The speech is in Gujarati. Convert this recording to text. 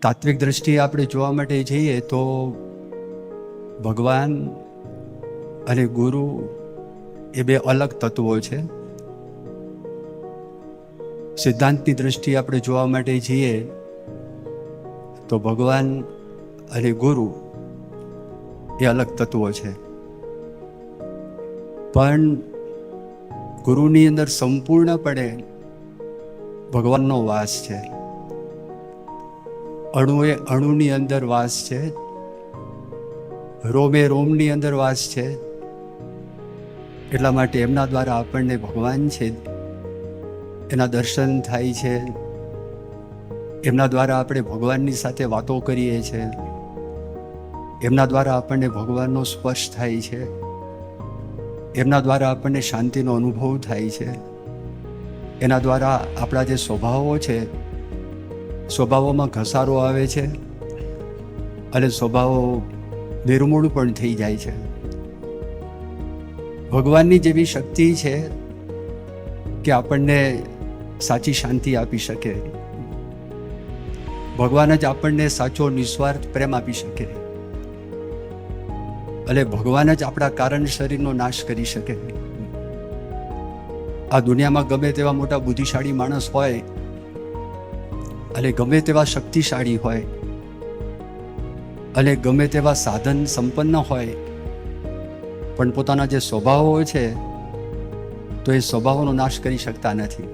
તાત્વિક દ્રષ્ટિએ આપણે જોવા માટે જઈએ તો ભગવાન અને ગુરુ એ બે અલગ તત્વો છે. સિદ્ધાંતની દ્રષ્ટિએ આપણે જોવા માટે જઈએ તો ભગવાન અને ગુરુ એ અલગ તત્વો છે. પણ ગુરુની અંદર સંપૂર્ણપણે ભગવાનનો વાસ છે. અણુએ અણુની અંદર વાસ છે, રોમે રોમની અંદર વાસ છે. એટલા માટે એમના દ્વારા આપણને ભગવાન છે એના દર્શન થાય છે. એમના દ્વારા આપણે ભગવાનની સાથે વાતો કરીએ છીએ. એમના દ્વારા આપણને ભગવાનનો સ્પર્શ થાય છે. એમના દ્વારા આપણને શાંતિનો અનુભવ થાય છે. એના દ્વારા આપણા જે સ્વભાવો છે, સ્વભાવોમાં ઘસારો આવે છે અને સ્વભાવો નિર્મૂળ પણ થઈ જાય છે. ભગવાનની જેવી શક્તિ છે કે આપણને સાચી શાંતિ આપી શકે. ભગવાન જ આપણને સાચો નિસ્વાર્થ પ્રેમ આપી શકે અને ભગવાન જ આપણા કારણ શરીરનો નાશ કરી શકે. આ દુનિયામાં ગમે તેવા મોટા બુદ્ધિશાળી માણસ હોય અને ગમે તેવા શક્તિશાળી હોય અને ગમે તેવા સાધન સંપન્ન હોય, પણ પોતાના જે સ્વભાવો છે તો એ સ્વભાવોનો નાશ કરી શકતા નથી.